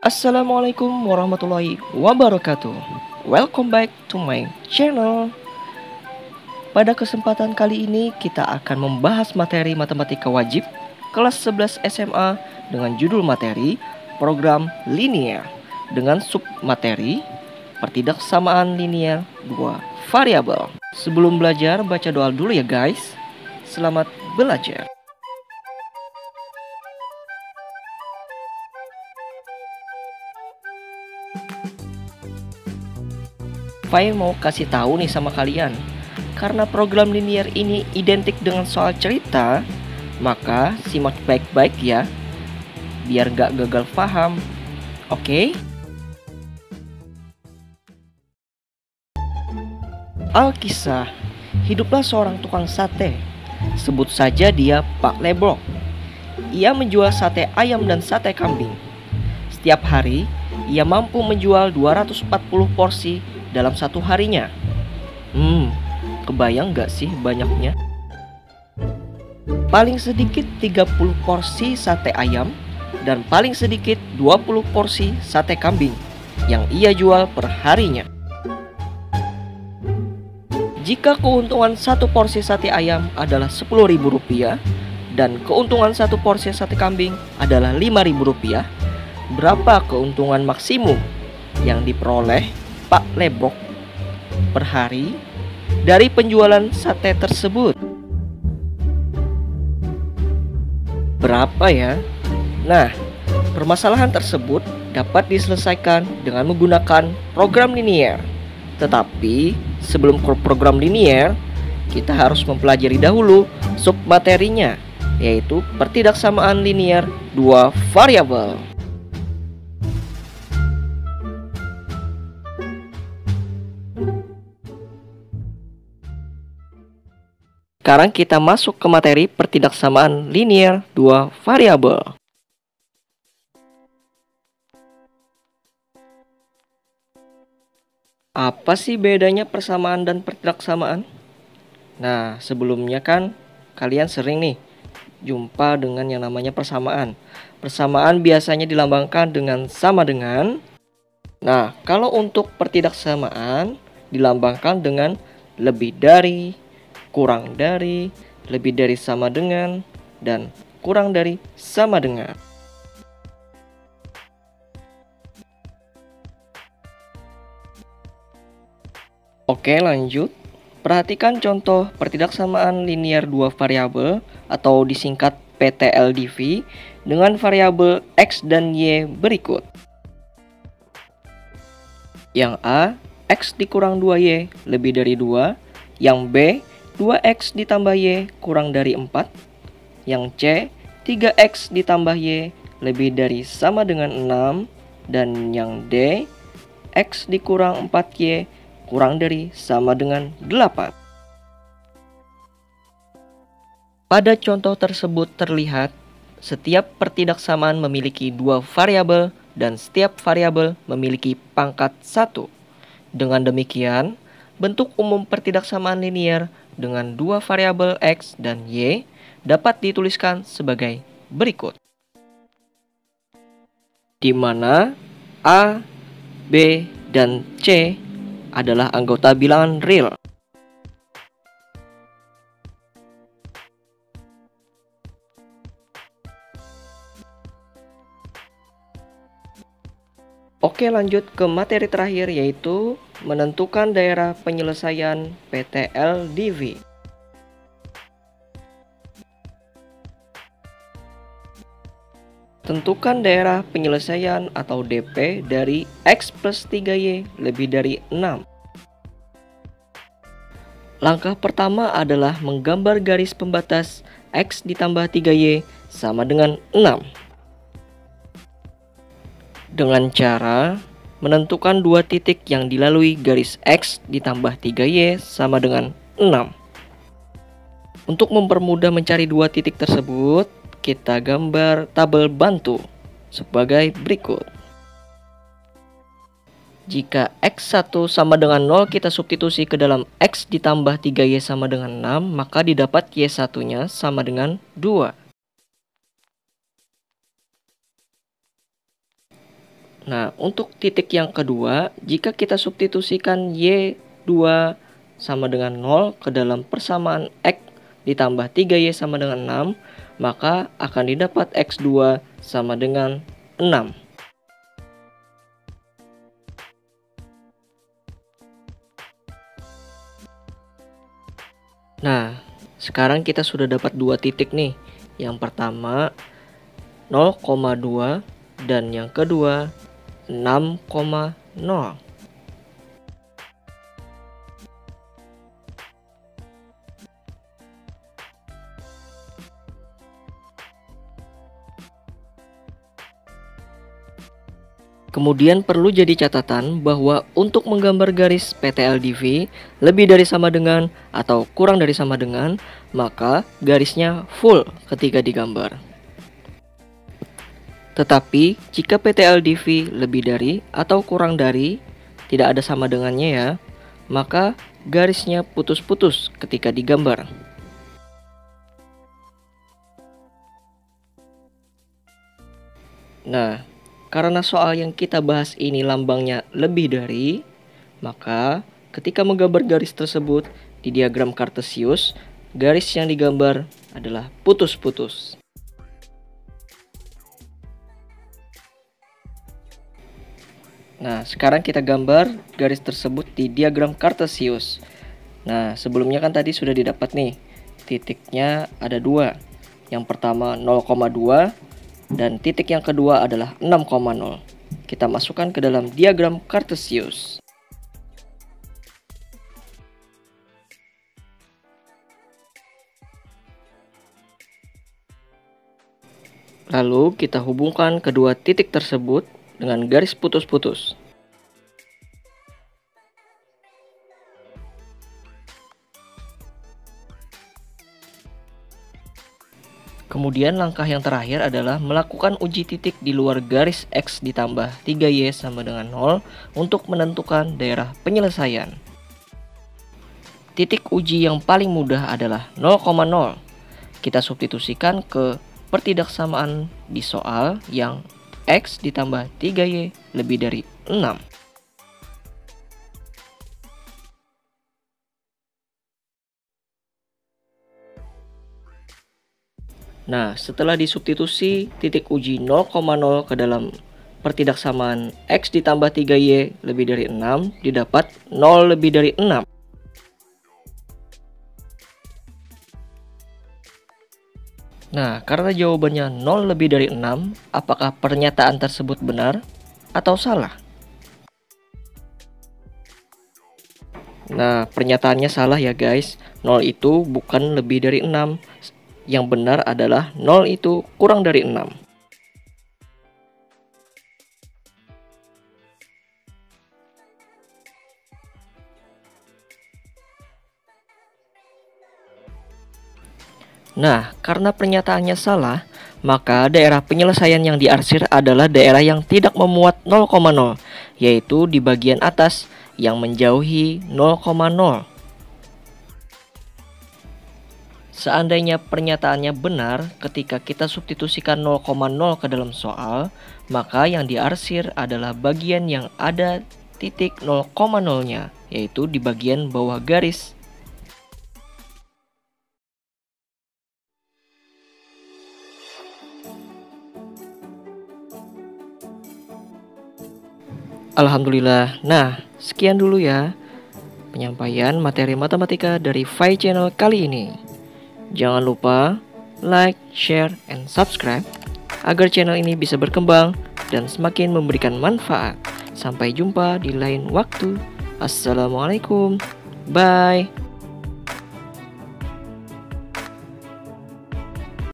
Assalamualaikum warahmatullahi wabarakatuh. Welcome back to my channel. Pada kesempatan kali ini kita akan membahas materi matematika wajib kelas 11 SMA dengan judul materi program linier dengan submateri pertidaksamaan linier dua variabel. Sebelum belajar, baca doa dulu ya guys. Selamat belajar. Fai mau kasih tahu nih sama kalian, karena program linier ini identik dengan soal cerita, maka simak baik-baik ya, biar gak gagal paham. Oke? Alkisah, hiduplah seorang tukang sate. Sebut saja dia Pak Lebrok. Ia menjual sate ayam dan sate kambing. Setiap hari, ia mampu menjual 240 porsi dalam satu harinya. Kebayang gak sih banyaknya? Paling sedikit 30 porsi sate ayam dan paling sedikit 20 porsi sate kambing yang ia jual per harinya. Jika keuntungan satu porsi sate ayam adalah Rp10.000 dan keuntungan satu porsi sate kambing adalah Rp5.000, berapa keuntungan maksimum yang diperoleh Pak Lebrok per hari dari penjualan sate tersebut? Berapa ya? Nah, permasalahan tersebut dapat diselesaikan dengan menggunakan program linier. Tetapi sebelum program linier, kita harus mempelajari dahulu submaterinya, yaitu pertidaksamaan linier dua variabel. Sekarang kita masuk ke materi pertidaksamaan linier dua variabel. Apa sih bedanya persamaan dan pertidaksamaan? Nah, sebelumnya kan kalian sering nih jumpa dengan yang namanya persamaan. Persamaan biasanya dilambangkan dengan sama dengan. Nah, kalau untuk pertidaksamaan dilambangkan dengan lebih dari, kurang dari, lebih dari sama dengan, dan kurang dari sama dengan. Oke, lanjut. Perhatikan contoh pertidaksamaan linier dua variabel atau disingkat PTLDV dengan variabel X dan Y berikut. Yang A, X dikurang 2Y lebih dari 2. Yang B, 2X ditambah Y kurang dari 4. Yang C, 3X ditambah Y lebih dari sama dengan 6. Dan yang D, X dikurang 4Y kurang dari sama dengan 8. Pada contoh tersebut terlihat setiap pertidaksamaan memiliki dua variabel dan setiap variabel memiliki pangkat 1. Dengan demikian, bentuk umum pertidaksamaan linier dengan dua variabel X dan Y dapat dituliskan sebagai berikut. Di mana A, B, dan C adalah anggota bilangan real. Oke, lanjut ke materi terakhir, yaitu menentukan daerah penyelesaian PTLDV. Tentukan daerah penyelesaian atau DP dari X plus 3Y lebih dari 6. Langkah pertama adalah menggambar garis pembatas X ditambah 3Y sama dengan 6. Dengan cara menentukan dua titik yang dilalui garis X ditambah 3Y sama dengan 6. Untuk mempermudah mencari dua titik tersebut, kita gambar tabel bantu sebagai berikut. Jika X1 sama dengan 0 kita substitusi ke dalam X ditambah 3Y sama dengan 6, maka didapat Y1-nya sama dengan 2. Nah, untuk titik yang kedua, jika kita substitusikan Y2 sama dengan 0 ke dalam persamaan X ditambah 3Y sama dengan 6, maka akan didapat X2 sama dengan 6. Nah, sekarang kita sudah dapat dua titik nih. Yang pertama 0,2 dan yang kedua 6,0. Kemudian perlu jadi catatan bahwa untuk menggambar garis PTLDV lebih dari sama dengan atau kurang dari sama dengan, maka garisnya full ketika digambar. Tetapi jika PTLDV lebih dari atau kurang dari, tidak ada sama dengannya ya, maka garisnya putus-putus ketika digambar. Nah, karena soal yang kita bahas ini lambangnya lebih dari, maka ketika menggambar garis tersebut di diagram Cartesius, garis yang digambar adalah putus-putus. Nah, sekarang kita gambar garis tersebut di diagram Cartesius. Nah, sebelumnya kan tadi sudah didapat nih, titiknya ada dua. Yang pertama 0,2 dan titik yang kedua adalah 6,0. Kita masukkan ke dalam diagram Cartesius. Lalu kita hubungkan kedua titik tersebut dengan garis putus-putus. Kemudian langkah yang terakhir adalah melakukan uji titik di luar garis X ditambah 3Y sama dengan 0 untuk menentukan daerah penyelesaian. Titik uji yang paling mudah adalah 0,0. Kita substitusikan ke pertidaksamaan di soal yang X ditambah 3Y lebih dari 6. Nah, setelah disubstitusi titik uji 0,0 ke dalam pertidaksamaan X ditambah 3Y lebih dari 6, didapat 0 lebih dari 6. Nah, karena jawabannya 0 lebih dari 6, apakah pernyataan tersebut benar atau salah? Nah, pernyataannya salah ya guys. 0 itu bukan lebih dari 6. Yang benar adalah 0 itu kurang dari 6. Nah, karena pernyataannya salah, maka daerah penyelesaian yang diarsir adalah daerah yang tidak memuat 0,0, yaitu di bagian atas yang menjauhi 0,0. Seandainya pernyataannya benar ketika kita substitusikan 0,0 ke dalam soal, maka yang diarsir adalah bagian yang ada titik 0,0-nya, yaitu di bagian bawah garis. Alhamdulillah. Nah, sekian dulu ya penyampaian materi matematika dari Fai Channel kali ini. Jangan lupa like, share, and subscribe agar channel ini bisa berkembang dan semakin memberikan manfaat. Sampai jumpa di lain waktu. Assalamualaikum. Bye.